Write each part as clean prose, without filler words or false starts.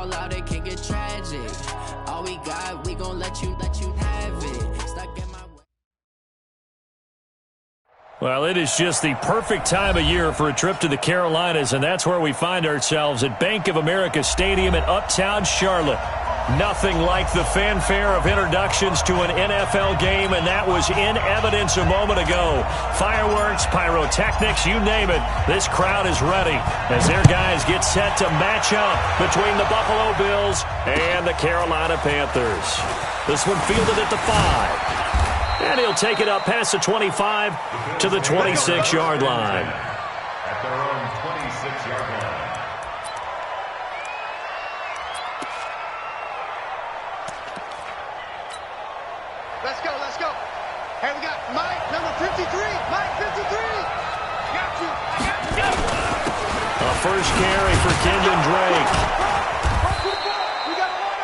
fall out, it can get tragic. All we got, we gon' let you have it. Stuck in my way. Well, it is just the perfect time of year for a trip to the Carolinas, and that's where we find ourselves at Bank of America Stadium in Uptown Charlotte. Nothing like the fanfare of introductions to an NFL game, and that was in evidence a moment ago. Fireworks, pyrotechnics, you name it. This crowd is ready as their guys get set to match up between the Buffalo Bills and the Carolina Panthers. This one fielded at the 5. And he'll take it up past the 25 to the 26-yard line. At their own 26-yard line. Let's go. Here we got Mike, number 53. Mike, 53. Got you. A first carry for Kendon Drake.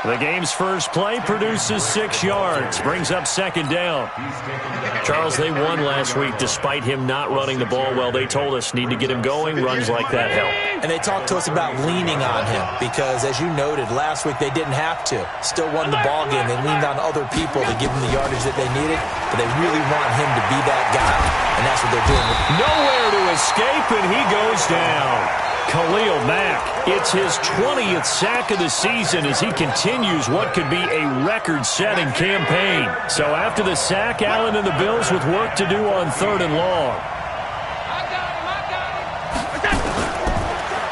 The game's first play produces 6 yards, brings up second down. Charles, they won last week despite him not running the ball well. They told us need to get him going. Runs like that help. And they talked to us about leaning on him because, as you noted, last week they didn't have to. Still won the ball game. They leaned on other people to give them the yardage that they needed, but they really want him to be that guy, and that's what they're doing. Nowhere to escape, and he goes down. Khalil Mack, it's his 20th sack of the season as he continues what could be a record-setting campaign. So after the sack, Allen and the Bills with work to do on 3rd and long.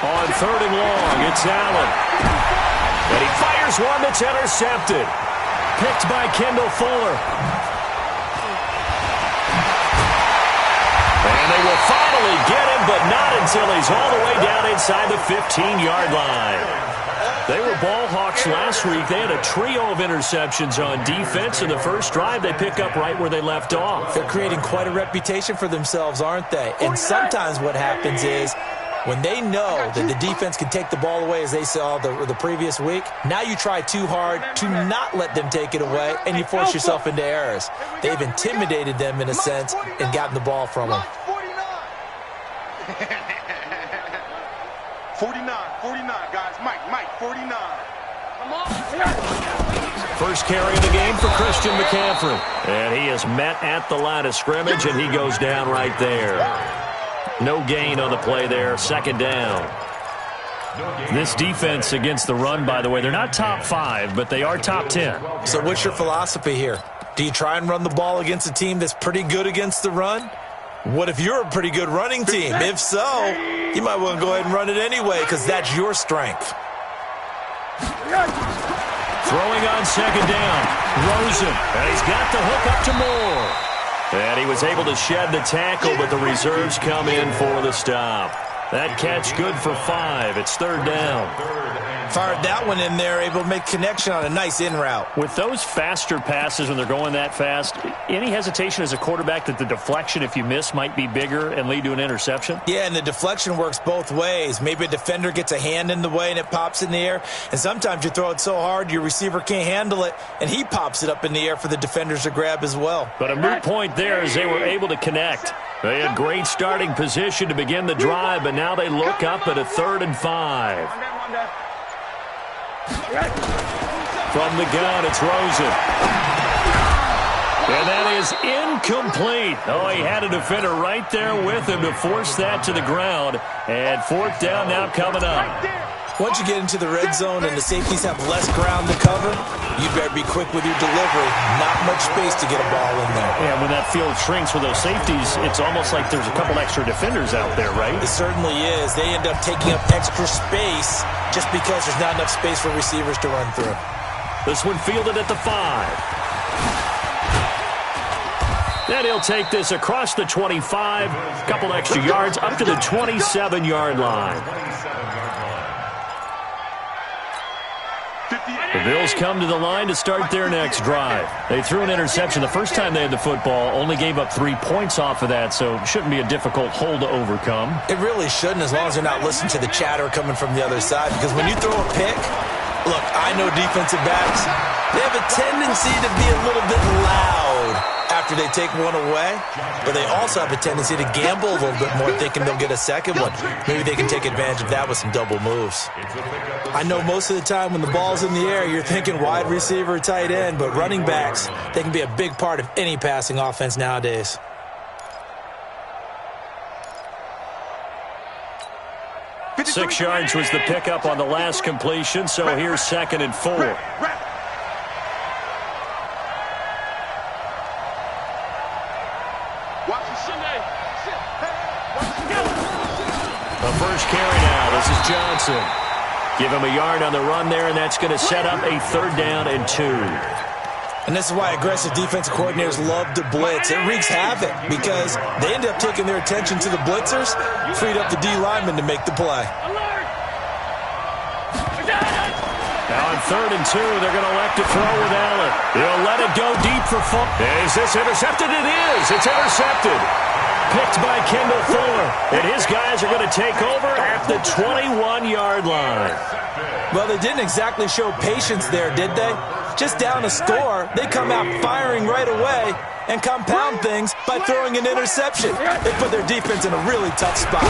On 3rd and long, it's Allen. And he fires one that's intercepted. Picked by Kendall Fuller. And they will finally get him, but not until he's all the way down inside the 15-yard line. They were ball hawks last week. They had a trio of interceptions on defense. In the first drive, they pick up right where they left off. They're creating quite a reputation for themselves, aren't they? And sometimes what happens is when they know that the defense can take the ball away, as they saw the previous week, now you try too hard to not let them take it away, and you force yourself into errors. They've intimidated them, in a sense, and gotten the ball from them. 49, guys. Mike, 49. Come on. First carry of the game for Christian McCaffrey. And he is met at the line of scrimmage, and he goes down right there. No gain on the play there. Second down. This defense against the run, by the way, they're not top 5, but they are top 10. So what's your philosophy here? Do you try and run the ball against a team that's pretty good against the run? What if you're a pretty good running team? If so, you might want to go ahead and run it anyway because that's your strength. Throwing on second down. Rosen. And he's got the hook up to Moore. And he was able to shed the tackle, but the reserves come in for the stop. That catch good for 5. It's 3rd down. Fired that one in there, able to make connection on a nice in route. With those faster passes when they're going that fast, any hesitation as a quarterback that the deflection, if you miss, might be bigger and lead to an interception? Yeah, and the deflection works both ways. Maybe a defender gets a hand in the way and it pops in the air, and sometimes you throw it so hard your receiver can't handle it, and he pops it up in the air for the defenders to grab as well. But a moot point there as they were able to connect. They had great starting position to begin the drive, but now they look up at a 3rd and 5. From the gun, it's Rosen. And that is incomplete. Oh, he had a defender right there with him to force that to the ground. And 4th down now coming up. Once you get into the red zone and the safeties have less ground to cover, you better be quick with your delivery. Not much space to get a ball in there. Yeah, when that field shrinks with those safeties, it's almost like there's a couple extra defenders out there, right? It certainly is. They end up taking up extra space just because there's not enough space for receivers to run through. This one fielded at the 5. Then he'll take this across the 25, a couple extra yards, up to the 27-yard line. The Bills come to the line to start their next drive. They threw an interception the first time they had the football, only gave up 3 points off of that, so it shouldn't be a difficult hole to overcome. It really shouldn't, as long as they're not listening to the chatter coming from the other side, because when you throw a pick, look, I know defensive backs, they have a tendency to be a little bit loud after they take one away, but they also have a tendency to gamble a little bit more, thinking they'll get a second one. Maybe they can take advantage of that with some double moves. I know most of the time when the ball's in the air, you're thinking wide receiver, tight end, but running backs, they can be a big part of any passing offense nowadays. Six yards was the pickup on the last completion, so here's 2nd and 4. The first carry now. This is Johnson. Give him a yard on the run there, and that's going to set up a 3rd down and 2. And this is why aggressive defensive coordinators love to blitz. It wreaks havoc because they end up taking their attention to the blitzers, freed up the D lineman to make the play. Now on 3rd and 2, they're going to elect to throw with Allen. He'll let it go deep for Fuller. Is this intercepted? It is. It's intercepted. Picked by Kendall Fuller. And his guys are going to take over at the 21-yard line. Well, they didn't exactly show patience there, did they? Just down a score, they come out firing right away and compound things by throwing an interception. They put their defense in a really tough spot.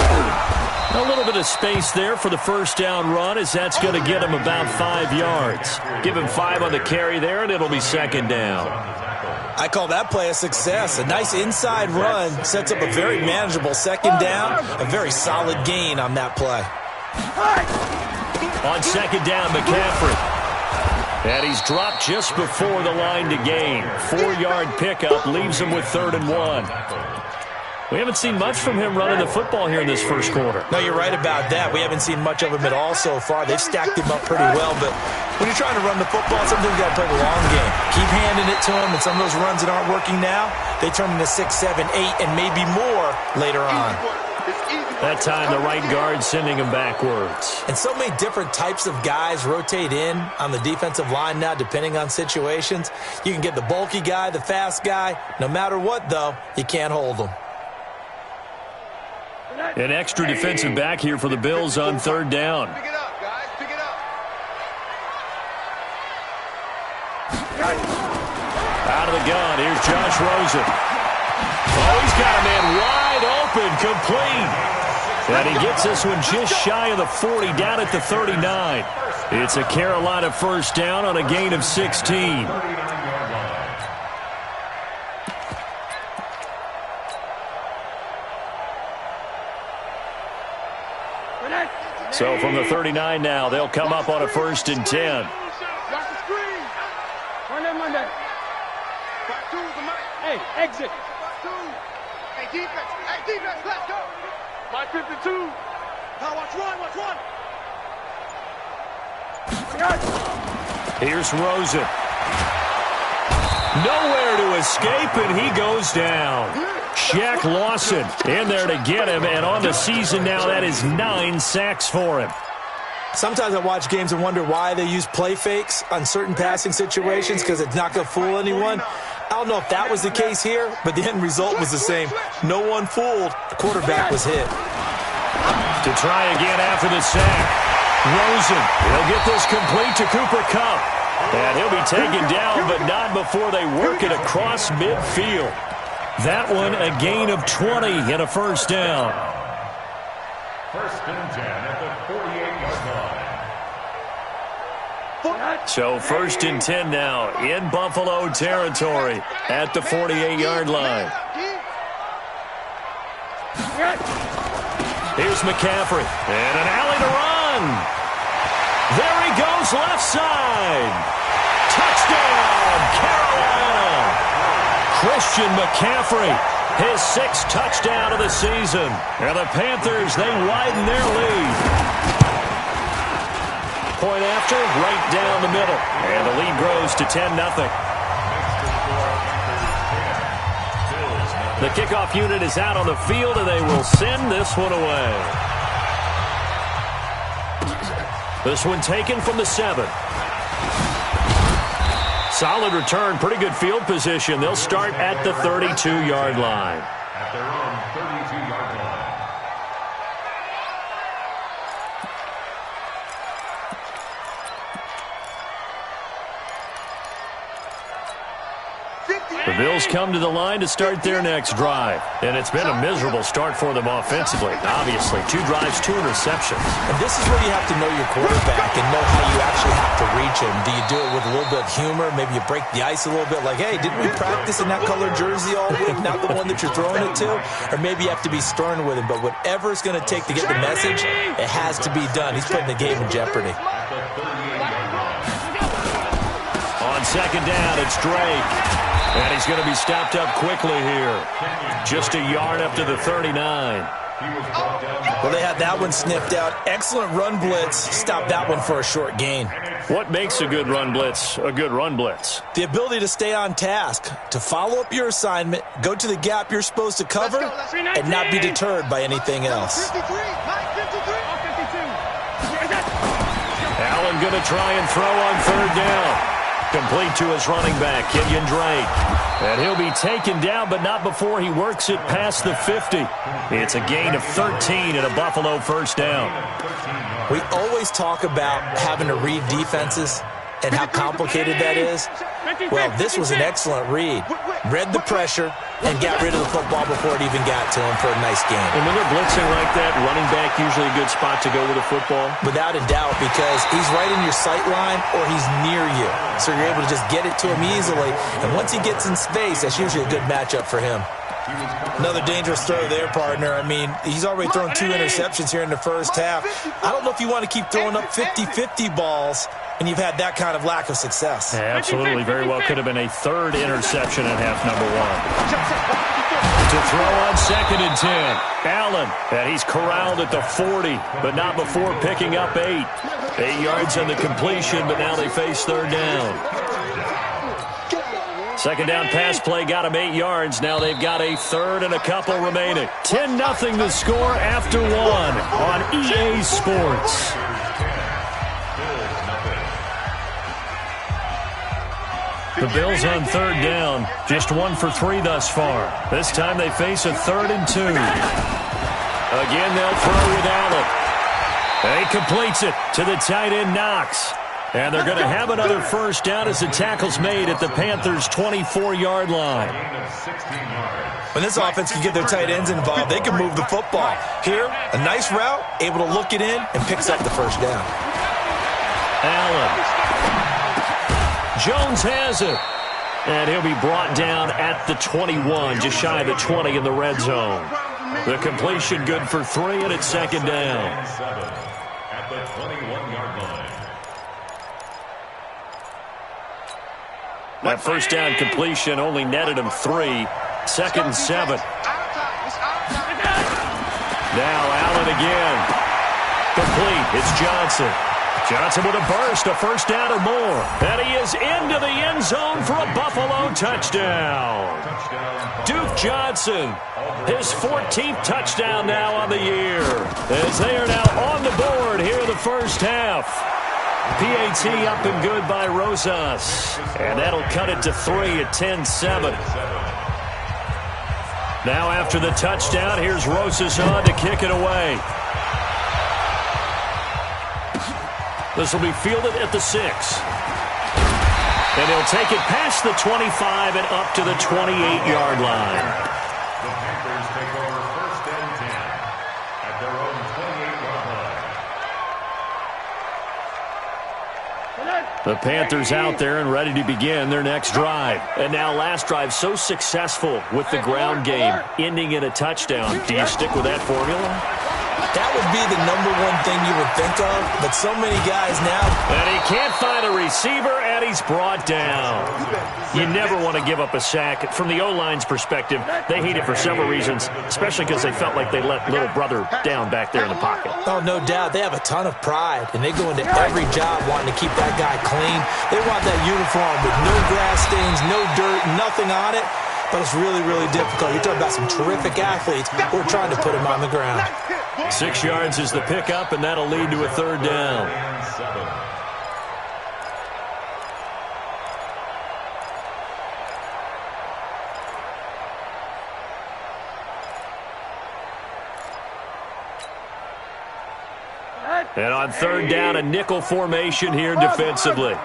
A little bit of space there for the first down run, as that's going to get him about 5 yards. Give him 5 on the carry there, and it'll be 2nd down. I call that play a success. A nice inside run sets up a very manageable 2nd down, a very solid gain on that play. On 2nd down, McCaffrey. And he's dropped just before the line to gain. 4-yard pickup leaves him with 3rd and 1. We haven't seen much from him running the football here in this first quarter. No, you're right about that. We haven't seen much of him at all so far. They've stacked him up pretty well, but when you're trying to run the football, sometimes you got to play the long game. Keep handing it to him, and some of those runs that aren't working now, they turn into 6, 7, 8, and maybe more later on. That time, the right guard sending him backwards. And so many different types of guys rotate in on the defensive line now, depending on situations. You can get the bulky guy, the fast guy. No matter what, though, you can't hold them. An extra defensive back here for the Bills on 3rd down. Pick it up, guys. Pick it up. Out of the gun, here's Josh Rosen. Oh, he's got a man wide open, complete. And he gets this one just shy of the 40, down at the 39. It's a Carolina first down on a gain of 16. So from the 39 now, they'll come up on a 1st and 10. Hey, exit. Hey, defense. Hey, defense, let's go. My 52. Now watch one. Here's Rosen. Nowhere to escape, and he goes down. Shaq Lawson in there to get him, and on the season now, that is 9 sacks for him. Sometimes I watch games and wonder why they use play fakes on certain passing situations, because it's not going to fool anyone. I don't know if that was the case here, but the end result was the same. No one fooled. The quarterback was hit. To try again after the sack. Rosen, he'll get this complete to Cooper Kupp. And he'll be taken down, but not before they work it across midfield. That one, a gain of 20 and a first down. 1st and 10 at the 48-yard line. So 1st and 10 now in Buffalo territory at the 48-yard line. Here's McCaffrey. And an alley to run. There he goes, left side. Touchdown, Carolina. Christian McCaffrey, his 6th touchdown of the season. And the Panthers, they widen their lead. Point after, right down the middle. And the lead grows to 10-0. The kickoff unit is out on the field, and they will send this one away. This one taken from the 7. Solid return, pretty good field position. They'll start at the 32-yard line. At their own 32-yard line. The Bills come to the line to start their next drive. And it's been a miserable start for them offensively. Obviously, 2 drives, 2 interceptions. And this is where you have to know your quarterback and know how you actually have to reach him. Do you do it with a little bit of humor? Maybe you break the ice a little bit like, hey, didn't we practice in that color jersey all week, not the one that you're throwing it to? Or maybe you have to be stern with him. But whatever it's going to take to get the message, it has to be done. He's putting the game in jeopardy. On second down, it's Drake. And he's going to be stopped up quickly here. Just a yard up to the 39. Well, they had that one sniffed out. Excellent run blitz. Stopped that one for a short gain. What makes a good run blitz a good run blitz? The ability to stay on task, to follow up your assignment, go to the gap you're supposed to cover, and not be deterred by anything else. Allen going to try and throw on third down. Complete to his running back, Kenyon Drake. And he'll be taken down, but not before he works it past the 50. It's a gain of 13 and a Buffalo first down. We always talk about having to read defenses and how complicated that is. Well, this was an excellent read. Read the pressure and got rid of the football before it even got to him for a nice game. And when they're blitzing like that, running back usually a good spot to go with the football? Without a doubt, because he's right in your sight line or he's near you. So you're able to just get it to him easily. And once he gets in space, that's usually a good matchup for him. Another dangerous throw there, partner. I mean, he's already thrown 2 interceptions here in the first half. I don't know if you want to keep throwing up 50-50 balls and you've had that kind of lack of success. Yeah, absolutely. Very well could have been a 3rd interception in half number 1. To throw on second and 10. Allen, and he's corralled at the 40, but not before picking up 8. 8 yards on the completion, but now they face third down. Second down pass play got him 8 yards. Now they've got a 3rd and a couple remaining. 10-0 the score after 1 on EA Sports. The Bills on third down, just 1 for 3 thus far. This time they face a 3rd and 2. Again, they'll throw with Allen. And he completes it to the tight end, Knox. And they're going to have another first down as the tackle's made at the Panthers' 24-yard line. When this offense can get their tight ends involved, they can move the football. Here, a nice route, able to look it in, and picks up the first down. Allen. Jones has it. And he'll be brought down at the 21, just shy of the 20 in the red zone. The completion good for 3, and it's second down. At the 21-yard line. That first down completion only netted him 3. Second and 7. Now Allen again. Complete. It's Johnson. Johnson with a burst, a first down or more. And he is into the end zone for a Buffalo touchdown. Duke Johnson, his 14th touchdown now on the year. As they are now on the board here in the first half. PAT up and good by Rosas. And that'll cut it to 3 at 10-7. Now after the touchdown, here's Rosas on to kick it away. This will be fielded at the 6. And he'll take it past the 25 and up to the 28-yard line. The Panthers take over first and 10 at their own 28-yard line. The Panthers out there and ready to begin their next drive. And now last drive so successful with the ground game, ending in a touchdown. Do you stick with that formula? That would be the #1 thing you would think of, but so many guys now. And he can't find a receiver, and he's brought down. You never want to give up a sack. From the O-line's perspective, they hate it for several reasons, especially because they felt like they let little brother down back there in the pocket. Oh, no doubt. They have a ton of pride, and they go into every job wanting to keep that guy clean. They want that uniform with no grass stains, no dirt, nothing on it. But it's really, really difficult. You're talking about some terrific athletes who are trying to put him on the ground. 6 yards is the pickup, and that'll lead to a third down. And on third down, a nickel formation here defensively. I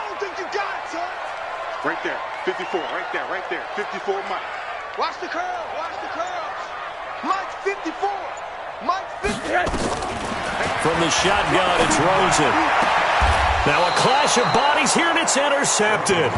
don't think you got it, son. Right there. 54, right there. 54, Mike. Watch the curl, watch the curls. Mike, 54. Mike, 58. From the shotgun, it's Rosen. Now a clash of bodies here, and it's intercepted.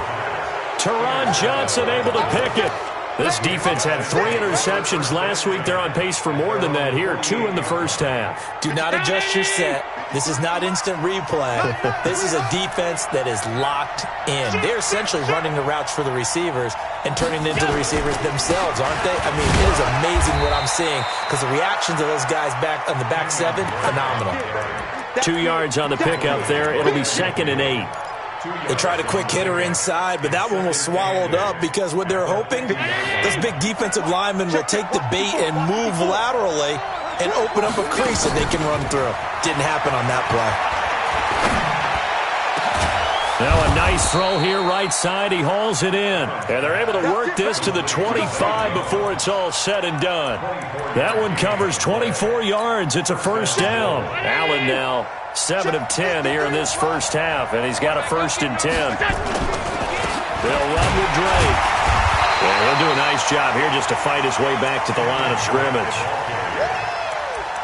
Teron Johnson able to pick it. This defense had 3 interceptions last week. They're on pace for more than that here, 2 in the first half. Do not adjust your set. This is not instant replay. This is a defense that is locked in. They're essentially running the routes for the receivers and turning into the receivers themselves, aren't they? I mean, it is amazing what I'm seeing because the reactions of those guys back on the back 7, phenomenal. 2 yards on the pickup there. It'll be 2nd and 8. They tried a quick hitter inside, but that one was swallowed up because what they're hoping, those big defensive linemen will take the bait and move laterally and open up a crease that they can run through. Didn't happen on that play. Now a nice throw here right side. He hauls it in. And they're able to work this to the 25 before it's all said and done. That one covers 24 yards. It's a first down. Allen now 7 of 10 here in this first half, and he's got a 1st and 10. They'll run with Drake. And he'll do a nice job here just to fight his way back to the line of scrimmage.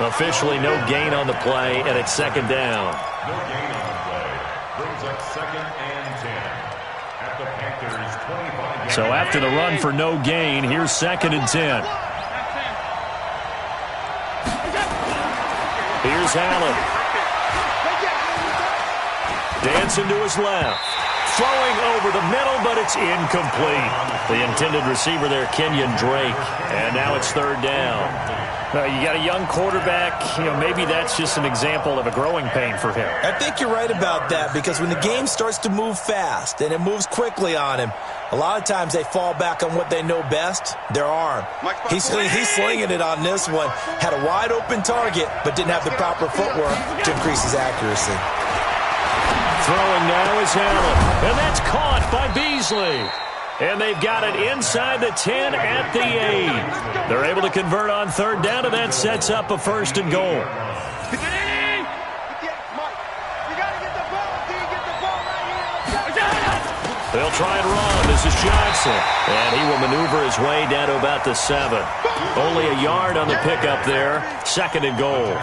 Officially no gain on the play, and it's 2nd down. No gain on the play. Brings up 2nd and 10 at the Panthers' 25. So after the run for no gain, here's 2nd and 10. Here's Allen. Dancing to his left. Throwing over the middle, but it's incomplete. The intended receiver there, Kenyon Drake. And now it's 3rd down. You got a young quarterback. Maybe that's just an example of a growing pain for him. I think you're right about that because when the game starts to move fast and it moves quickly on him, a lot of times they fall back on what they know best, their arm. He's slinging it on this one. Had a wide open target, but didn't have the proper footwork to increase his accuracy. Throwing now is Allen, and that's caught by Beasley. And they've got it inside the 10 at the 8. They're able to convert on 3rd down, and that sets up a 1st and goal. They'll try and run. This is Johnson. And he will maneuver his way down to about the 7. Only a yard on the pickup there. 2nd and goal.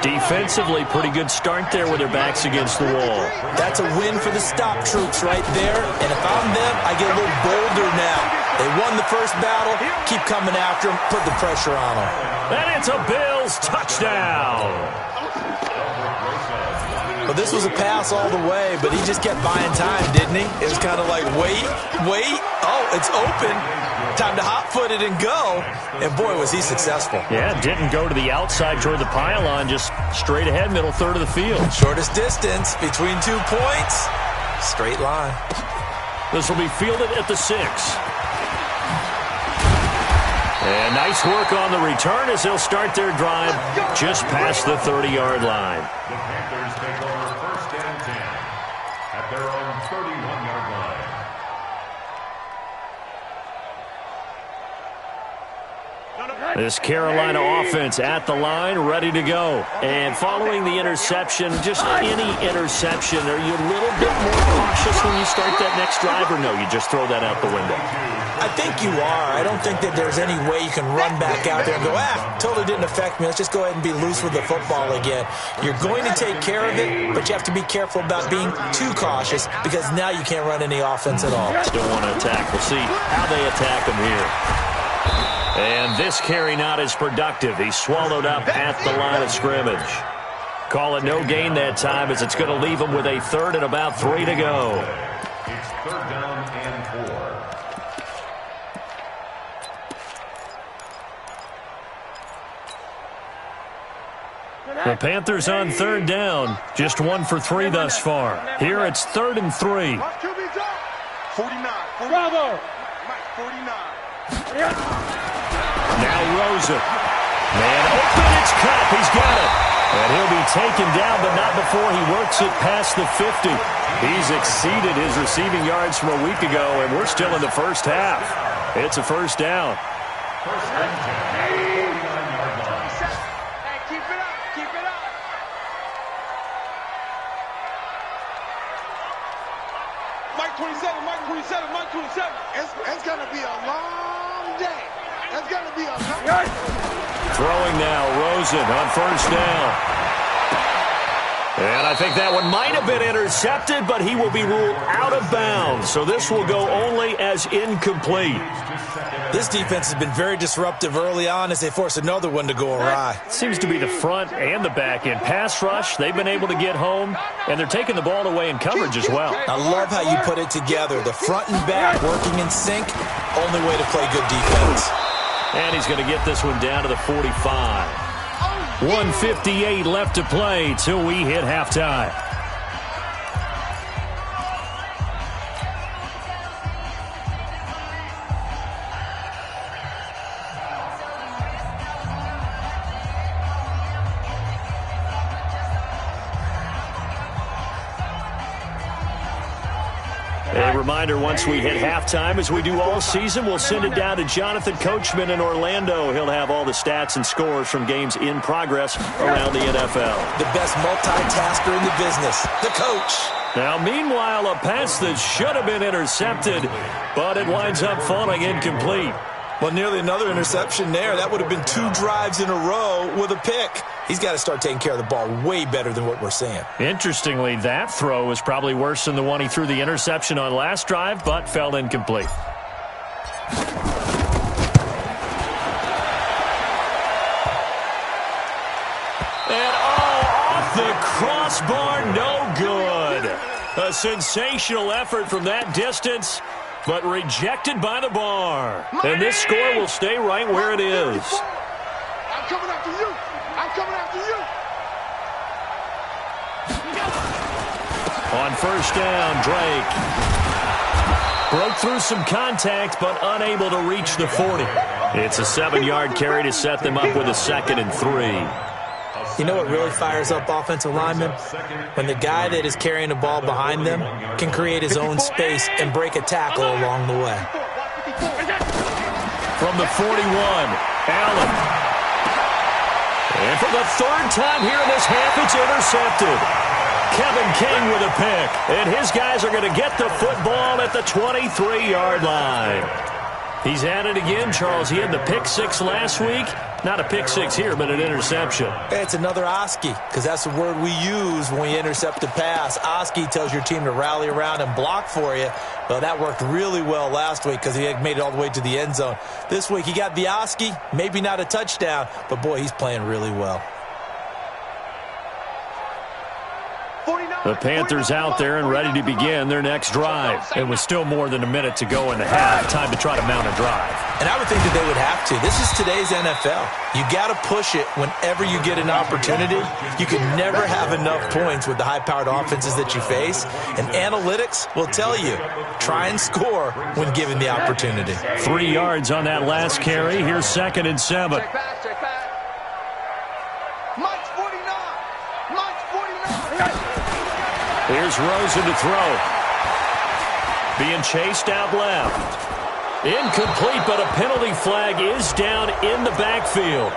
Defensively, pretty good start there with their backs against the wall. That's a win for the stop troops right there. And if I'm them, I get a little bolder now. They won the first battle. Keep coming after them. Put the pressure on them. And it's a Bills touchdown. Well, this was a pass all the way, but he just kept buying time, didn't he? It was kind of like, wait. Oh, it's open. Time to hot-foot it and go. And, boy, was he successful. Yeah, didn't go to the outside toward the pylon, just straight ahead, middle third of the field. Shortest distance between 2 points. Straight line. This will be fielded at the 6. And nice work on the return as they'll start their drive just past the 30-yard line. The Panthers take over 1st and 10 at their own 31-yard line. This Carolina offense at the line, ready to go. And following the interception, just any interception, are you a little bit more cautious when you start that next drive, or no, you just throw that out the window? I think you are. I don't think that there's any way you can run back out there and go, totally didn't affect me. Let's just go ahead and be loose with the football again. You're going to take care of it, but you have to be careful about being too cautious because now you can't run any offense at all. Still want to attack. We'll see how they attack them here. And this carry not as productive. He's swallowed up at the line of scrimmage. Call it no gain that time as it's going to leave him with a 3rd and about 3 to go. It's 3rd down and 4. The Panthers on 3rd down. Just 1 for 3 thus far. Here it's 3rd and 3. 49. Bravo. 49. Now Rosen. Man open, it's Cup. He's got it. And he'll be taken down, but not before he works it past the 50. He's exceeded his receiving yards from a week ago, and we're still in the first half. It's a 1st down. 1st and 10, 49-yard line. Hey, keep it up. Keep it up. Mike, Mike 27, Mike 27, Mike 27. It's going to be a long day. It's going to be a long. Throwing now, Rosen on first down. And I think that one might have been intercepted, but he will be ruled out of bounds. So this will go only as incomplete. This defense has been very disruptive early on as they force another one to go awry. Seems to be the front and the back end. Pass rush, they've been able to get home, and they're taking the ball away in coverage as well. I love how you put it together. The front and back working in sync, only way to play good defense. And he's going to get this one down to the 45. 1:58 left to play till we hit halftime. A reminder, once we hit halftime, as we do all season, we'll send it down to Jonathan Coachman in Orlando. He'll have all the stats and scores from games in progress around the NFL. The best multitasker in the business, the coach. Now, meanwhile, a pass that should have been intercepted, but it winds up falling incomplete. Well, nearly another interception there. That would have been 2 drives in a row with a pick. He's got to start taking care of the ball way better than what we're seeing. Interestingly, that throw was probably worse than the one he threw the interception on last drive, but fell incomplete. And off the crossbar, no good. A sensational effort from that distance, but rejected by the bar. And this score will stay right where it is. I'm coming after you. I'm coming after you. On first down, Drake broke through some contact, but unable to reach the 40. It's a 7-yard carry to set them up with a 2nd and 3. You know what really fires up offensive linemen? When the guy that is carrying the ball behind them can create his own space and break a tackle along the way. From the 41, Allen. And for the 3rd time here in this half, it's intercepted. Kevin King with a pick. And his guys are going to get the football at the 23-yard line. He's at it again, Charles. He had the pick 6 last week. Not a pick 6 here, but an interception. It's another Oski, because that's the word we use when we intercept a pass. Oski tells your team to rally around and block for you. Well, that worked really well last week because he had made it all the way to the end zone. This week he got the Oski, maybe not a touchdown, but boy, he's playing really well. The Panthers out there and ready to begin their next drive. It was still more than a minute to go in the half. Time to try to mount a drive. And I would think that they would have to. This is today's NFL. You got to push it whenever you get an opportunity. You can never have enough points with the high-powered offenses that you face. And analytics will tell you, try and score when given the opportunity. 3 yards on that last carry. Here's 2nd and 7. Check back, check back. Mike's 49. Mike's 49. Here's Rosen to throw. Being chased out left. Incomplete, but a penalty flag is down in the backfield.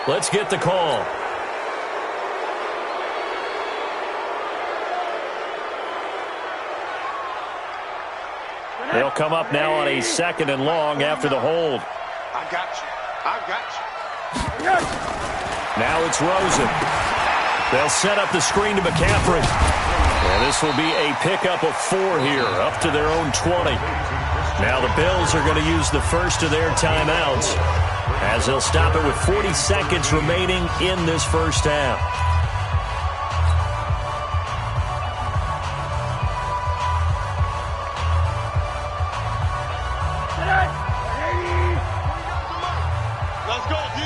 Let's get the call. They'll come up now on a 2nd and long after the hold. I got you. I got you. Now it's Rosen. They'll set up the screen to McCaffrey. And this will be a pickup of 4 here, up to their own 20. Now the Bills are going to use the first of their timeouts as they'll stop it with 40 seconds remaining in this first half. Let's go, D.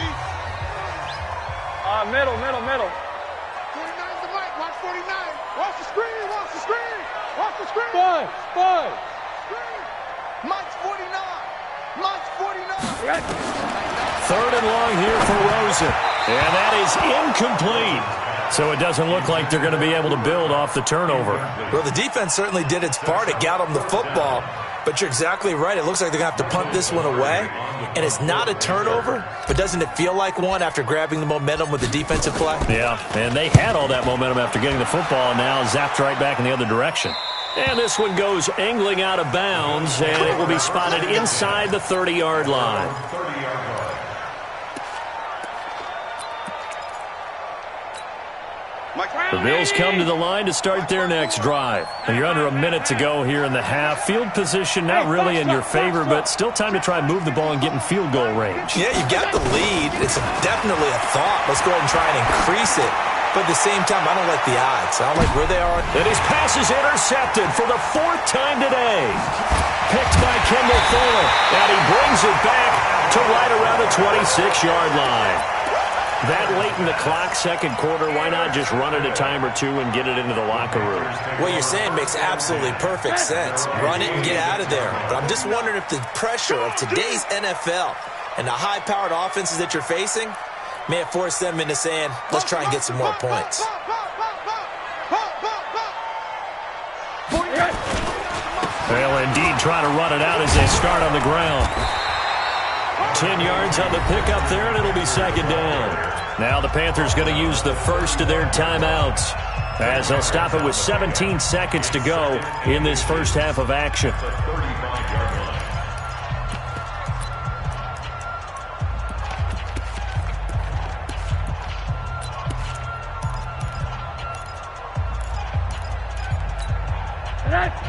Middle. 49's the Mike. Watch 49. Watch the screen. Watch the screen. Watch the screen. Five. Screen. Mike's 49. Mike's 49. 3rd and long here for Rosen. And that is incomplete. So it doesn't look like they're going to be able to build off the turnover. Well, the defense certainly did its part. It got them the football. But you're exactly right. It looks like they're going to have to punt this one away. And it's not a turnover, but doesn't it feel like one after grabbing the momentum with the defensive play? Yeah, and they had all that momentum after getting the football and now zapped right back in the other direction. And this one goes angling out of bounds, and it will be spotted inside the 30-yard line. The Bills come to the line to start their next drive. And you're under a minute to go here in the half. Field position not really in your favor, but still time to try and move the ball and get in field goal range. Yeah, you got the lead. It's definitely a thought. Let's go ahead and try and increase it. But at the same time, I don't like the odds. I don't like where they are. And his pass is intercepted for the 4th time today. Picked by Kendall Fuller. And he brings it back to right around the 26-yard line. That late in the clock, second quarter, why not just run it a time or two and get it into the locker room? What you're saying makes absolutely perfect sense. Run it and get out of there. But I'm just wondering if the pressure of today's NFL and the high-powered offenses that you're facing may have forced them into saying, let's try and get some more points. They'll indeed try to run it out as they start on the ground. 10 yards on the pickup there, and it'll be second down. Now the Panthers going to use the first of their timeouts as they'll stop it with 17 seconds to go in this first half of action.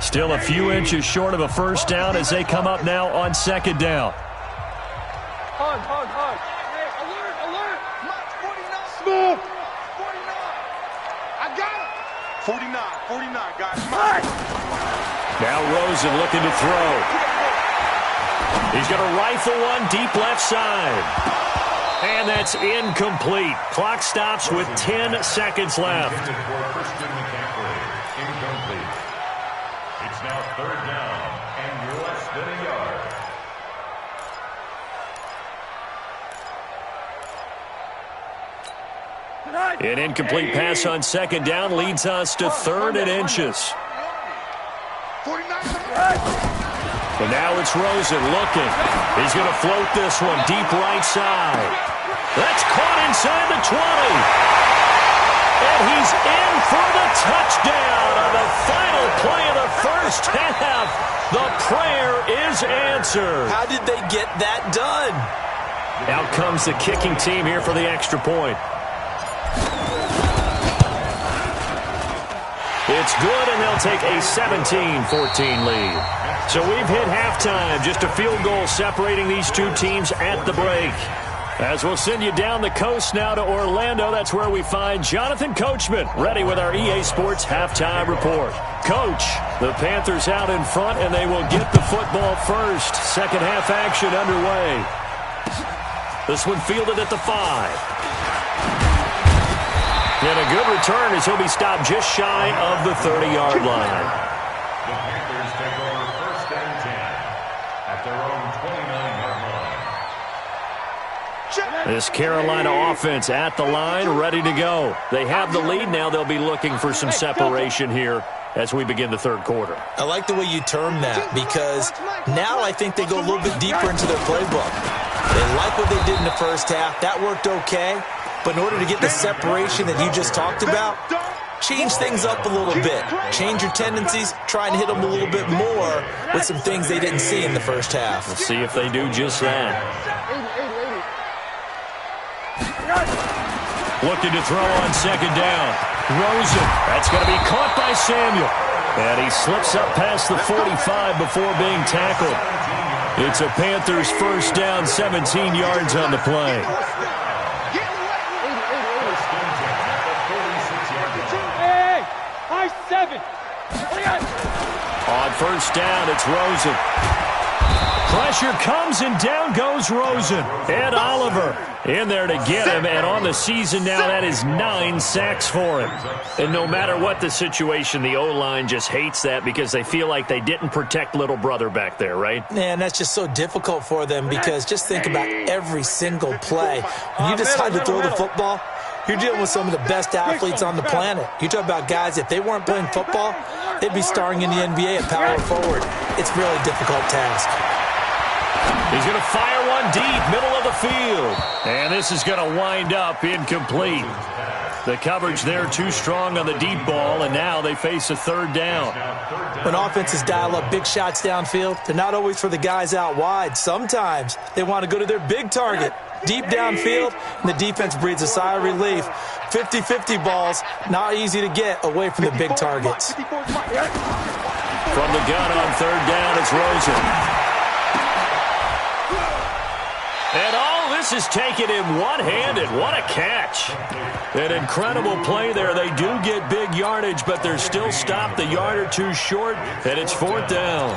Still a few inches short of a first down as they come up now on second down. Hug. Hey, alert. March 49. Smooth. 49. I got it. 49, guys. Now Rosen looking to throw. He's going to rifle one deep left side. And that's incomplete. Clock stops with 10 seconds left. Incomplete. It's now third down and less than a yard. An incomplete pass on second down leads us to 3rd and inches. And now it's Rosen looking. He's going to float this one deep right side. That's caught inside the 20. And he's in for the touchdown on the final play of the first half. The prayer is answered. How did they get that done? Out comes the kicking team here for the extra point. It's good, and they'll take a 17-14 lead. So we've hit halftime. Just a field goal separating these two teams at the break. As we'll send you down the coast now to Orlando, that's where we find Jonathan Coachman, ready with our EA Sports halftime report. Coach, the Panthers out in front, and they will get the football first. Second half action underway. This one fielded at the 5. And a good return as he'll be stopped just shy of the 30-yard line. The Panthers take over first and 10 at their own 29-yard line. This Carolina offense at the line, ready to go. They have the lead now. They'll be looking for some separation here as we begin the third quarter. I like the way you term that because now I think they go a little bit deeper into their playbook. They like what they did in the first half. That worked okay. But in order to get the separation that you just talked about, change things up a little bit. Change your tendencies. Try and hit them a little bit more with some things they didn't see in the first half. We'll see if they do just that. Looking to throw on second down. Rosen. That's going to be caught by Samuel. And he slips up past the 45 before being tackled. It's a Panthers first down, 17 yards on the play. On first down, it's Rosen. Pressure comes, and down goes Rosen. And Oliver in there to get him. And on the season now, that is 9 sacks for him. And no matter what the situation, the O-line just hates that because they feel like they didn't protect little brother back there, right? Man, that's just so difficult for them because just think about every single play. When you decide to throw the football, you're dealing with some of the best athletes on the planet. You talk about guys, if they weren't playing football, they'd be starring in the NBA at power forward. It's a really difficult task. He's going to fire one deep, middle of the field. And this is going to wind up incomplete. The coverage there too strong on the deep ball, and now they face a third down. When offenses dial up big shots downfield, they're not always for the guys out wide. Sometimes they want to go to their big target, deep downfield, and the defense breathes a sigh of relief. 50-50 balls, not easy to get away from the big targets. From the gun on third down, it's Rosen. And all this is taken in one-handed. What a catch. An incredible play there. They do get big yardage, but they're still stopped the yard or two short, and it's fourth down.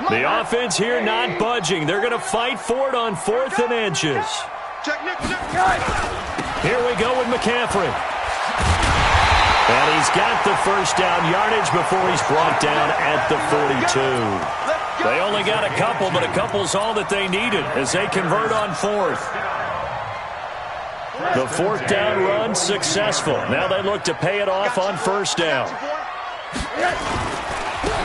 The offense here not budging. They're going to fight for it on 4th and inches. Here we go with McCaffrey. And he's got the first down yardage before he's brought down at the 42. They only got a couple, but a couple's all that they needed as they convert on 4th. The 4th down run successful. Now they look to pay it off on 1st down.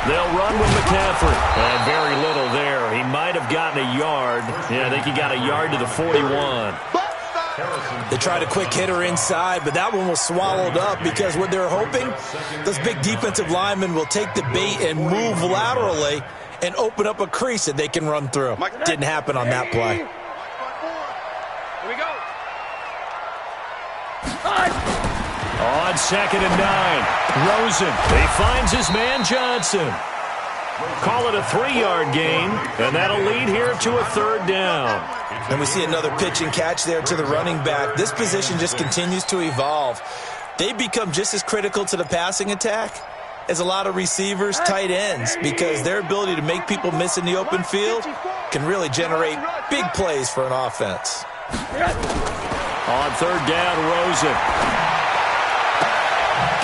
They'll run with McCaffrey. And very little there. He might have gotten a yard. Yeah, I think he got a yard to the 41. They tried a quick hitter inside, but that one was swallowed up because what they're hoping, those big defensive linemen will take the bait and move laterally and open up a crease that they can run through. Didn't happen on that play. Here we go. On 2nd and 9, Rosen. He finds his man Johnson. Call it a 3-yard gain, and that'll lead here to a 3rd down. And we see another pitch and catch there to the running back. This position just continues to evolve. They become just as critical to the passing attack as a lot of receivers, tight ends, because their ability to make people miss in the open field can really generate big plays for an offense. On 3rd down, Rosen.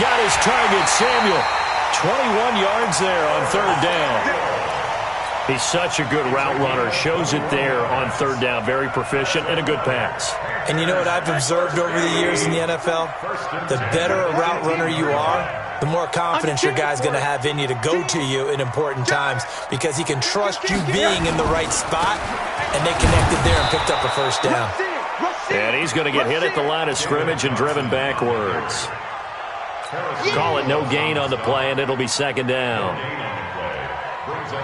Got his target, Samuel. 21 yards there on 3rd down. He's such a good route runner. Shows it there on 3rd down. Very proficient and a good pass. And you know what I've observed over the years in the NFL? The better a route runner you are, the more confidence your guy's going to have in you to go to you in important times because he can trust you being in the right spot, and they connected there and picked up a 1st down. And he's going to get hit at the line of scrimmage and driven backwards. Call it no gain on the play, and it'll be 2nd down.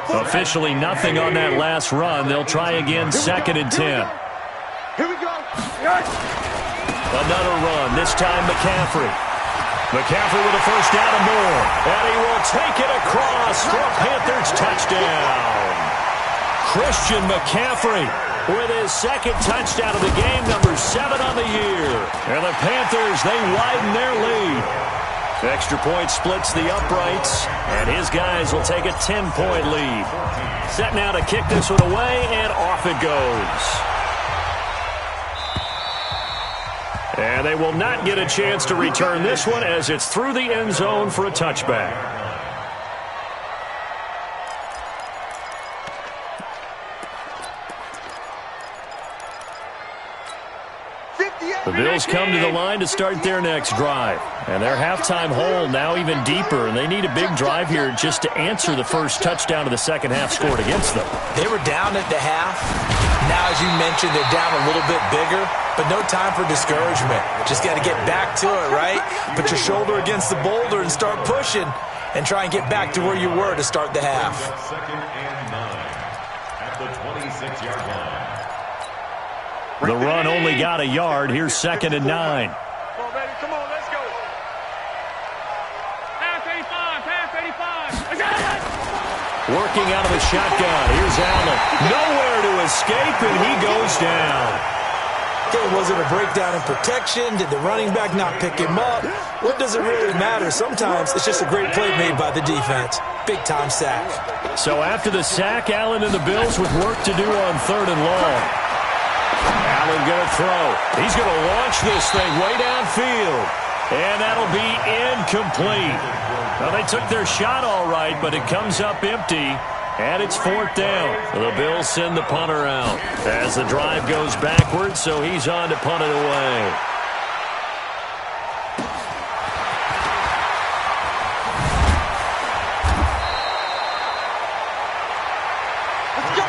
Officially nothing on that last run. They'll try again 2nd and 10. Here we go. Another run, this time McCaffrey. McCaffrey with a 1st down and more. And he will take it across for a Panthers touchdown. Christian McCaffrey with his 2nd touchdown of the game, number 7 on the year. And the Panthers, they widen their lead. Extra point splits the uprights, and his guys will take a 10-point lead. Set now to kick this one away, and off it goes. And they will not get a chance to return this one as it's through the end zone for a touchback. The Bills come to the line to start their next drive. And their halftime hole now even deeper, and they need a big drive here just to answer the first touchdown of the second half scored against them. They were down at the half. Now, as you mentioned, they're down a little bit bigger, but no time for discouragement. Just got to get back to it, right? Put your shoulder against the boulder and start pushing and try and get back to where you were to start the half. 2nd and 9 at the 26-yard line. The run only got a yard. Here's 2nd and 9. Come on, baby. Come on, let's go. Pass 85. Pass 85. Working out of the shotgun. Here's Allen. Nowhere to escape, and he goes down. Was it a breakdown in protection? Did the running back not pick him up? What does it really matter? Sometimes it's just a great play made by the defense. Big-time sack. So after the sack, Allen and the Bills with work to do on 3rd and long. Allen going to throw. He's going to launch this thing way downfield. And that'll be incomplete. Well, they took their shot all right, but it comes up empty. And it's 4th down. The Bills send the punter out as the drive goes backwards, so he's on to punt it away. Let's go.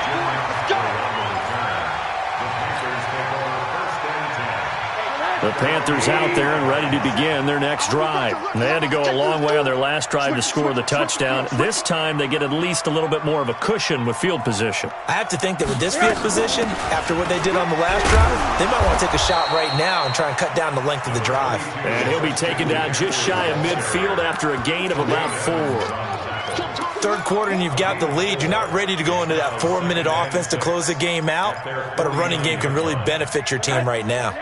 The Panthers out there and ready to begin their next drive. They had to go a long way on their last drive to score the touchdown. This time they get at least a little bit more of a cushion with field position. I have to think that with this field position, after what they did on the last drive, they might want to take a shot right now and try and cut down the length of the drive. And he'll be taken down just shy of midfield after a gain of about 4. Third quarter and you've got the lead. You're not ready to go into that 4-minute offense to close the game out, but a running game can really benefit your team right now.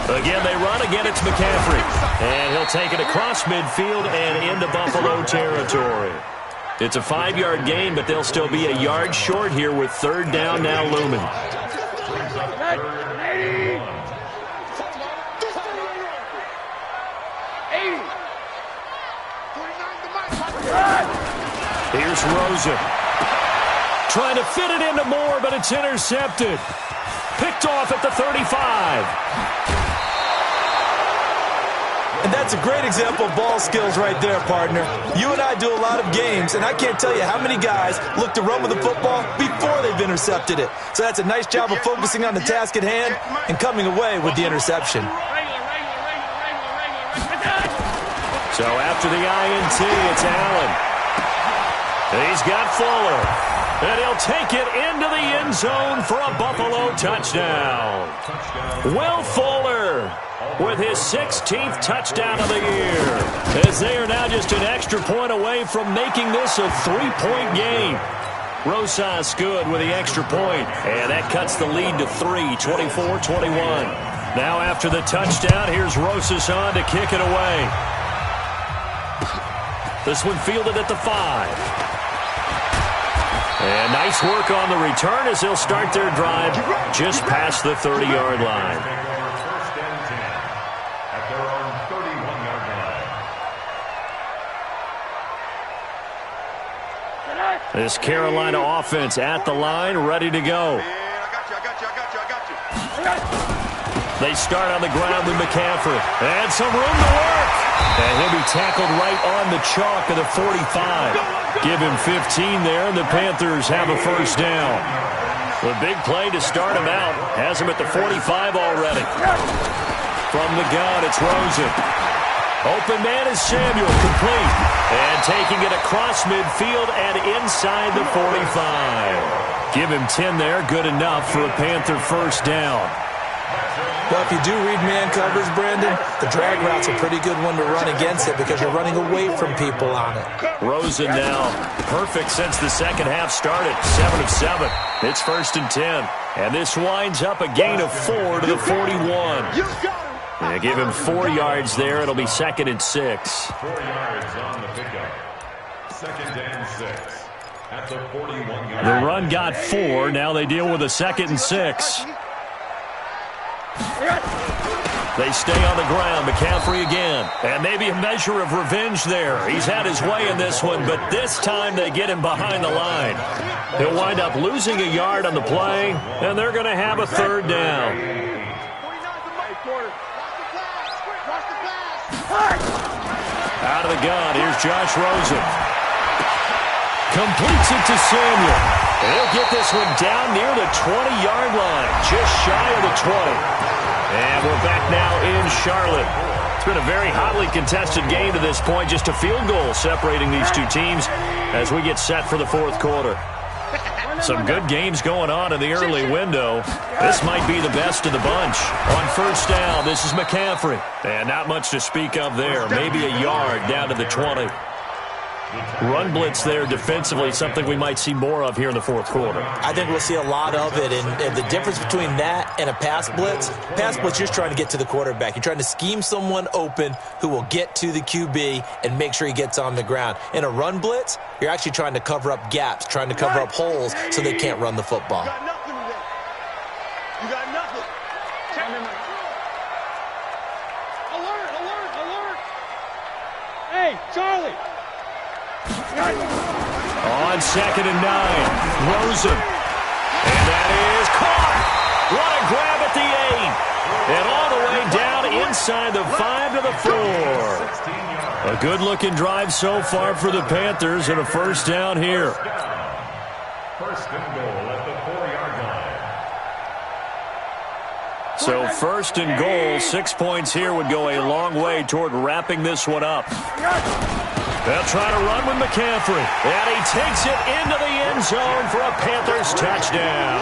Again, they run. Again, it's McCaffrey. And he'll take it across midfield and into Buffalo territory. It's a 5-yard gain, but they'll still be a yard short here with third down now looming. Here's Rosen. Trying to fit it into Moore, but it's intercepted. Picked off at the 35. And that's a great example of ball skills right there, partner. You and I do a lot of games, and I can't tell you how many guys look to run with the football before they've intercepted it. So that's a nice job of focusing on the task at hand and coming away with the interception. So after the INT, it's Allen. He's got Fuller. And he'll take it into the end zone for a Buffalo touchdown. Will Fuller with his 16th touchdown of the year, as they are now just an extra point away from making this a 3-point game. Rosas good with the extra point, and that cuts the lead to 3, 24-21. Now after the touchdown, here's Rosas on to kick it away. This one fielded at the 5. And nice work on the return as they'll start their drive just past the 30-yard line. First and 10 at their own 31-yard line. This Carolina offense at the line, ready to go. They start on the ground with McCaffrey. And some room to work. And he'll be tackled right on the chalk of the 45. Give him 15 there, and the Panthers have a first down. The big play to start him out has him at the 45 already. From the gun, it's Rosen. Open man is Samuel, complete. And taking it across midfield and inside the 45. Give him 10 there, good enough for a Panther first down. Well, if you do read man coverage, Brandon, the drag route's a pretty good one to run against it because you're running away from people on it. Rosen now perfect since the second half started. 7 of 7. It's first and 10. And this winds up a gain of 4 to the 41. They give him 4 yards there. It'll be second and 6. 4 yards on the pickup. Second and 6 at the 41-yard line. The run got 4. Now they deal with a second and 6. They stay on the ground. McCaffrey again. And maybe a measure of revenge there. He's had his way in this one, but this time they get him behind the line. He'll wind up losing a yard on the play, and they're going to have a third down. Out of the gun, here's Josh Rosen. Completes it to Samuel. He'll get this one down near the 20-yard line, just shy of the 20. And we're back now in Charlotte. It's been a very hotly contested game to this point. Just a field goal separating these two teams as we get set for the fourth quarter. Some good games going on in the early window. This might be the best of the bunch. On first down, this is McCaffrey. And not much to speak of there. Maybe a yard down to the 20. Run blitz there defensively, something we might see more of here in the fourth quarter. I think we'll see a lot of it, and the difference between that and a pass blitz, you're just trying to get to the quarterback. You're trying to scheme someone open who will get to the QB and make sure he gets on the ground. In a run blitz, you're actually trying to cover up gaps, trying to cover up holes so they can't run the football. You got nothing today. You got nothing. Alert, alert, alert. Hey, Charlie. On second and 9, Rosen. And that is caught. What a grab at the 8. And all the way down inside the 5 to the 4. A good-looking drive so far for the Panthers and a first down here. First and goal at the 4-yard line. So first and goal, 6 points here would go a long way toward wrapping this one up. They'll try to run with McCaffrey. And he takes it into the end zone for a Panthers touchdown.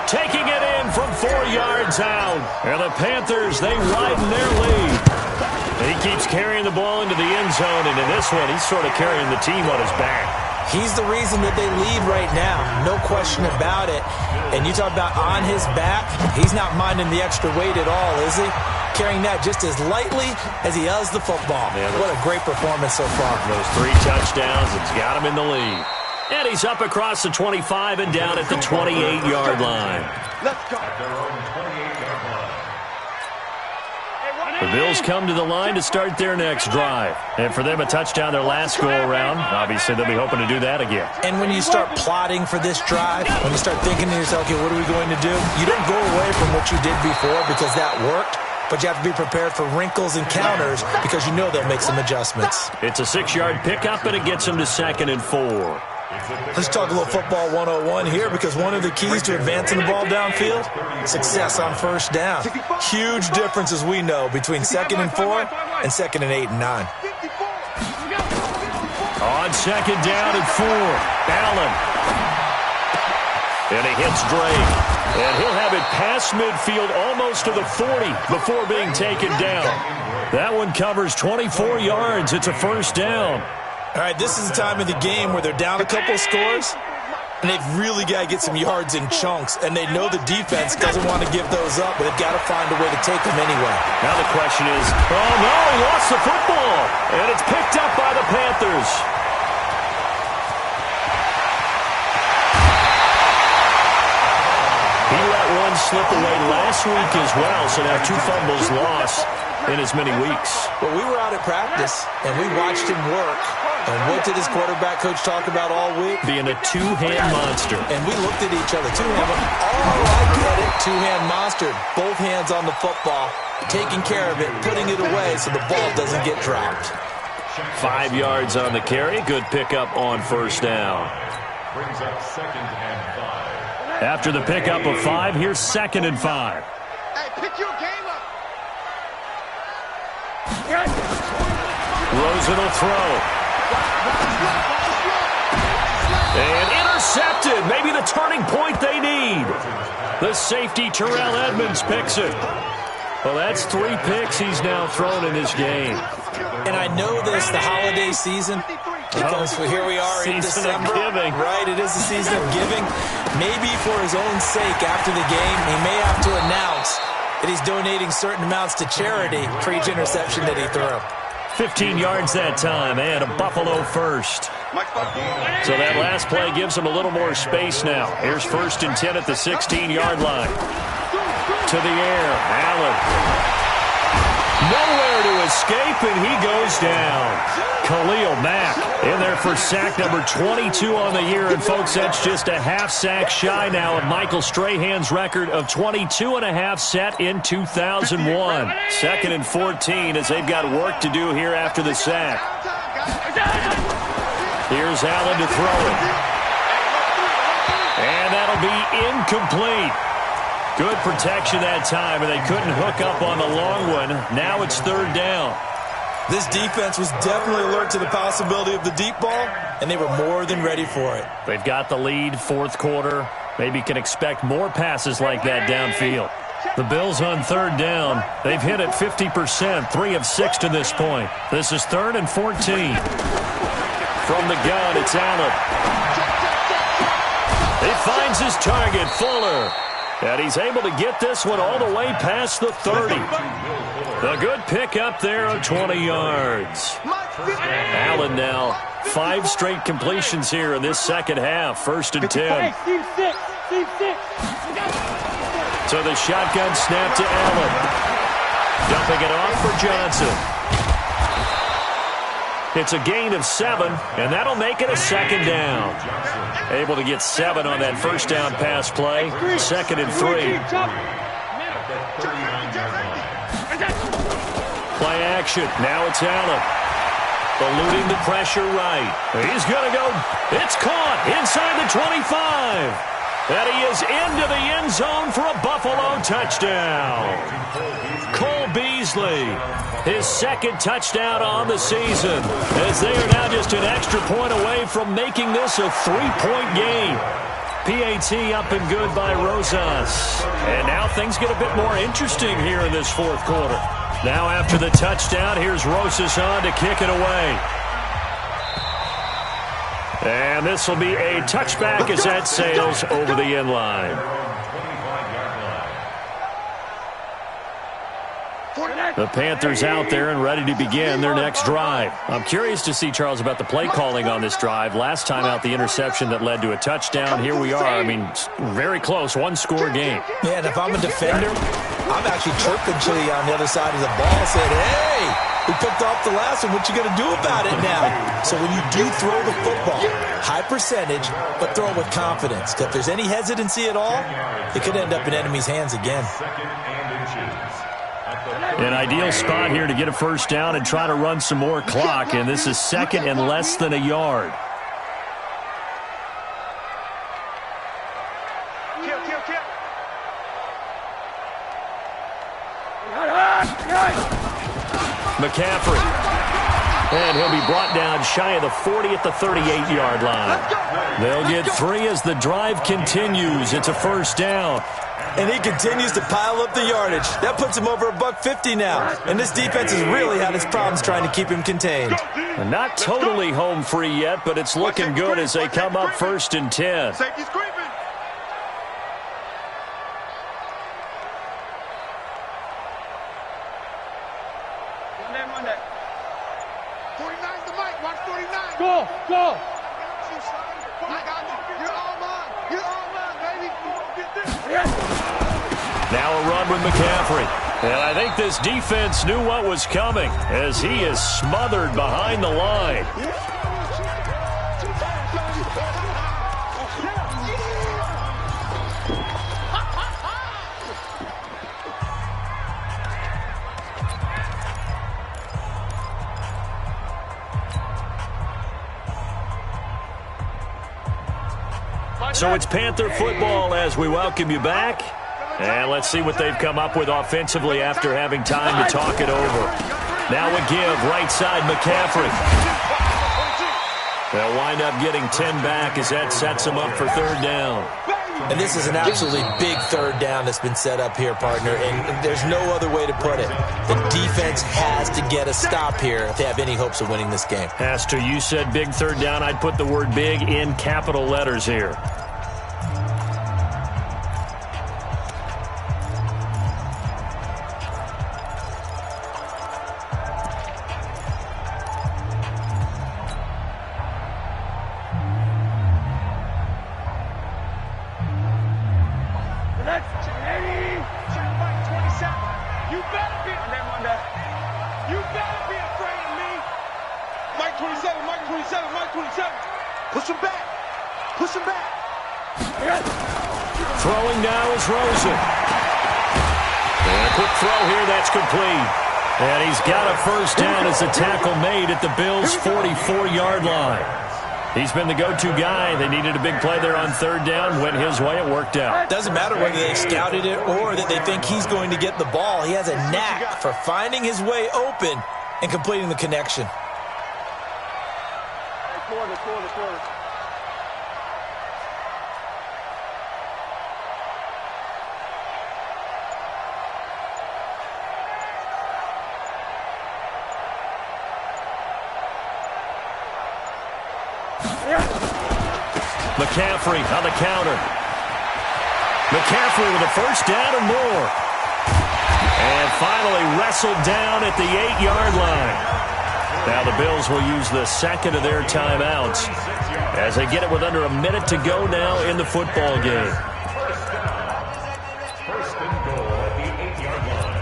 Taking it in from 4 yards out. And the Panthers, they widen their lead. He keeps carrying the ball into the end zone, and in this one, he's sort of carrying the team on his back. He's the reason that they lead right now. No question about it. And you talk about on his back, he's not minding the extra weight at all, is he? Carrying that just as lightly as he does the football. Man, what a great performance so far. Those 3 touchdowns, it's got him in the lead. And he's up across the 25 and down at the 28-yard line. Let's go. At their own 28-yard line. The Bills come to the line to start their next drive. And for them, a touchdown their last go-around. Obviously, they'll be hoping to do that again. And when you start plotting for this drive, when you start thinking to yourself, okay, what are we going to do? You don't go away from what you did before because that worked. But you have to be prepared for wrinkles and counters because you know they'll make some adjustments. It's a 6-yard pickup, and it gets them to 2nd and 4. Let's talk a little football 101 here because one of the keys to advancing the ball downfield, success on first down. Huge difference, as we know, between 2nd and 4 and 2nd and 8 and 9. On 2nd down and 4, Allen. And he hits Drake. And he'll have it past midfield almost to the 40 before being taken down. That one covers 24 yards. It's a first down. All right, this is the time of the game where they're down a couple scores, and they've really got to get some yards in chunks, and they know the defense doesn't want to give those up, but they've got to find a way to take them anyway. Now the question is, oh no, he lost the football, and it's picked up by the Panthers. He let one slip away last week as well, so now 2 fumbles lost in as many weeks. Well, we were out at practice, and we watched him work. And what did his quarterback coach talk about all week? Being a 2-hand monster. And we looked at each other. 2-hand, I get it. 2-hand monster. Both hands on the football, taking care of it, putting it away so the ball doesn't get dropped. 5 yards on the carry. Good pickup on first down. Brings up 2nd and 5. After the pickup of 5, here's 2nd and 5. Hey, pick your game up. Rosen will throw. And intercepted. Maybe the turning point they need. The safety, Terrell Edmonds, picks it. Well, that's 3 picks he's now thrown in this game. And I know this, the holiday season, because here we are in December. Giving. Right, it is the season of giving. Maybe for his own sake after the game, he may have to announce that he's donating certain amounts to charity for each interception that he threw. 15 yards that time, and a Buffalo first. So that last play gives him a little more space now. Here's 1st and 10 at the 16-yard line. To the air, Allen. Nowhere to escape, and he goes down. Khalil Mack in there for sack number 22 on the year. And, folks, that's just a half sack shy now of Michael Strahan's record of 22 and a half set in 2001. 2nd and 14 as they've got work to do here after the sack. Here's Allen to throw it. And that'll be incomplete. Good protection that time, and they couldn't hook up on the long one. Now it's 3rd down. This defense was definitely alert to the possibility of the deep ball, and they were more than ready for it. They've got the lead, 4th quarter. Maybe can expect more passes like that downfield. The Bills on 3rd down. They've hit it 50%, 3 of 6 to this point. This is 3rd and 14. From the gun, it's Allen. He finds his target, Fuller. And he's able to get this one all the way past the 30. A good pick up there of 20 yards. Allen now, 5 straight completions here in this second half. 1st and 10. So the shotgun snap to Allen. Dumping it off for Johnson. It's a gain of 7, and that'll make it a 2nd down. Able to get 7 on that first down pass play. 2nd and 3. Play action. Now it's Allen. Eluding the pressure right. He's going to go. It's caught inside the 25. And he is into the end zone for a Buffalo touchdown. Cole Beasley, his second touchdown on the season, as they are now just an extra point away from making this a 3-point game. PAT up and good by Rosas. And now things get a bit more interesting here in this fourth quarter. Now after the touchdown, here's Rosas on to kick it away. And this will be a touchback as that sails over the end line. The Panthers out there and ready to begin their next drive. I'm curious to see, Charles, about the play calling on this drive. Last time out, the interception that led to a touchdown. Here we are. I mean, very close, one-score game. Yeah, and if I'm a defender, I'm actually chirping Chili on the other side of the ball, saying, hey, we picked off the last one. What you going to do about it now? So when you do throw the football, high percentage, but throw it with confidence. Because if there's any hesitancy at all, it could end up in enemy's hands again. An ideal spot here to get a first down and try to run some more clock, and this is second and less than a yard. McCaffrey. And he'll be brought down shy of the 40 at the 38-yard line. They'll get 3 as the drive continues. It's a first down. And he continues to pile up the yardage. That puts him over $150 now. And this defense has really had its problems trying to keep him contained. Not totally home free yet, but it's looking good as they come up 1st and 10. Safety's creeping. Go, go. Now a run with McCaffrey. And I think this defense knew what was coming as he is smothered behind the line. So it's Panther football as we welcome you back. And let's see what they've come up with offensively after having time to talk it over. Now a give, right side McCaffrey. They'll wind up getting 10 back as that sets them up for third down. And this is an absolutely big third down that's been set up here, partner, and there's no other way to put it. The defense has to get a stop here if they have any hopes of winning this game. Has to. You said big third down. I'd put the word big in capital letters here. Throwing now is Rosen. And a quick throw here, that's complete. And he's got a first down as the tackle made at the Bills' 44-yard line. He's been the go-to guy. They needed a big play there on third down. Went his way, it worked out. Doesn't matter whether they scouted it or that they think he's going to get the ball. He has a knack for finding his way open and completing the connection. McCaffrey on the counter. McCaffrey with a first down and more. And finally wrestled down at the 8-yard line. Now the Bills will use the second of their timeouts as they get it with under a minute to go now in the football game. First and goal at the 8-yard line.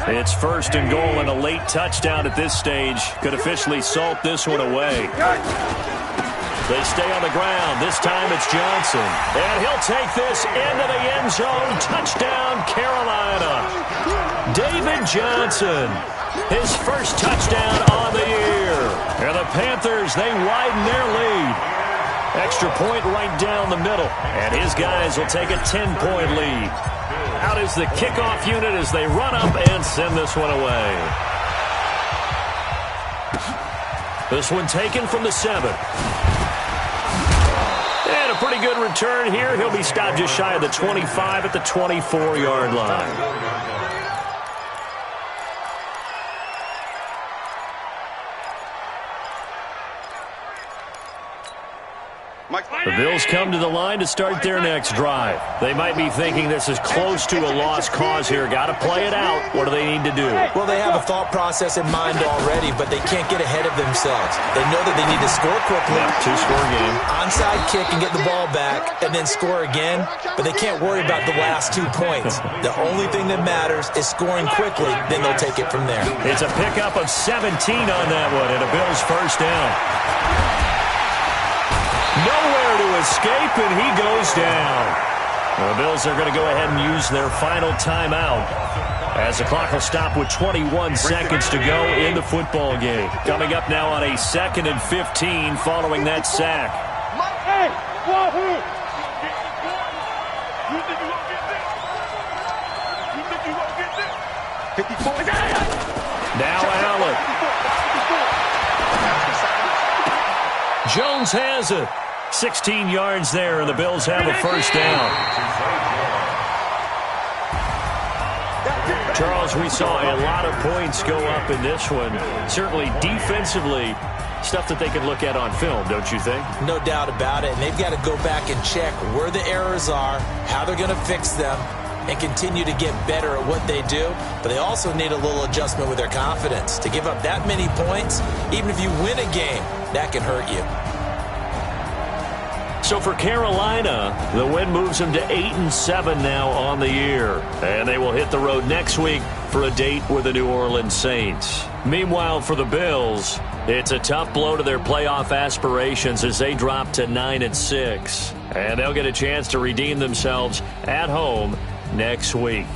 It's first and goal, and a late touchdown at this stage could officially salt this one away. They stay on the ground. This time it's Johnson. And he'll take this into the end zone. Touchdown, Carolina. David Johnson, his first touchdown on the year. And the Panthers, they widen their lead. Extra point right down the middle. And his guys will take a 10-point lead. Out is the kickoff unit as they run up and send this one away. This one taken from the 7. And a pretty good return here. He'll be stopped just shy of the 25 at the 24-yard line. The Bills come to the line to start their next drive. They might be thinking this is close to a lost cause here. Got to play it out. What do they need to do? Well, they have a thought process in mind already, but they can't get ahead of themselves. They know that they need to score quickly. Yep, two-score game. Onside kick and get the ball back and then score again, but they can't worry about the last 2 points. The only thing that matters is scoring quickly, then they'll take it from there. It's a pickup of 17 on that one, and a Bills first down. Nowhere to escape, and he goes down. The Bills are going to go ahead and use their final timeout as the clock will stop with 21 seconds to go in the football game. Coming up now on a 2nd and 15 following that sack. Hey, Wahoo! You think you won't get this? You think you won't get this? 54. Now Allen. Jones has it. 16 yards there, and the Bills have a first down. Charles, we saw a lot of points go up in this one. Certainly defensively, stuff that they can look at on film, don't you think? No doubt about it, and they've got to go back and check where the errors are, how they're going to fix them, and continue to get better at what they do. But they also need a little adjustment with their confidence. To give up that many points, even if you win a game, that can hurt you. So for Carolina, the win moves them to 8-7 now on the year. And they will hit the road next week for a date with the New Orleans Saints. Meanwhile, for the Bills, it's a tough blow to their playoff aspirations as they drop to 9-6. And they'll get a chance to redeem themselves at home next week.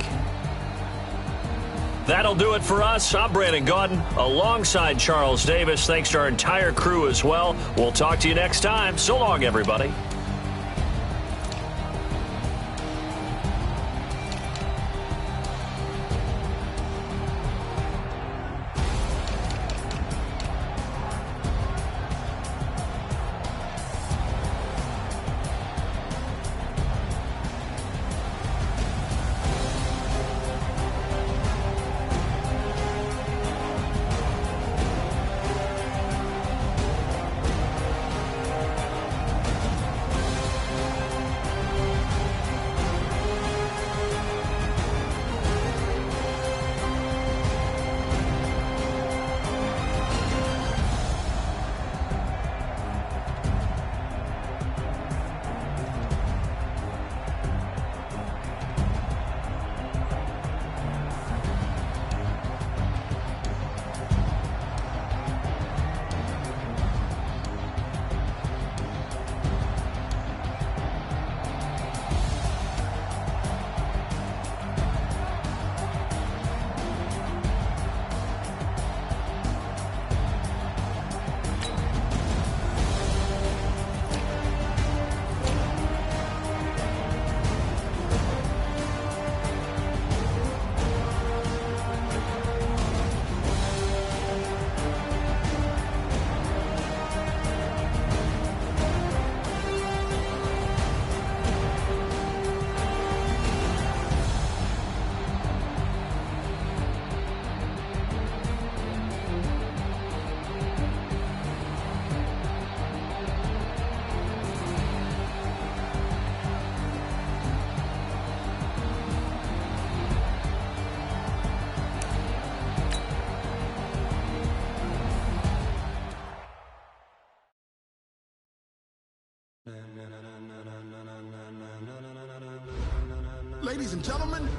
That'll do it for us. I'm Brandon Gaudin alongside Charles Davis. Thanks to our entire crew as well. We'll talk to you next time. So long, everybody. Ladies and gentlemen,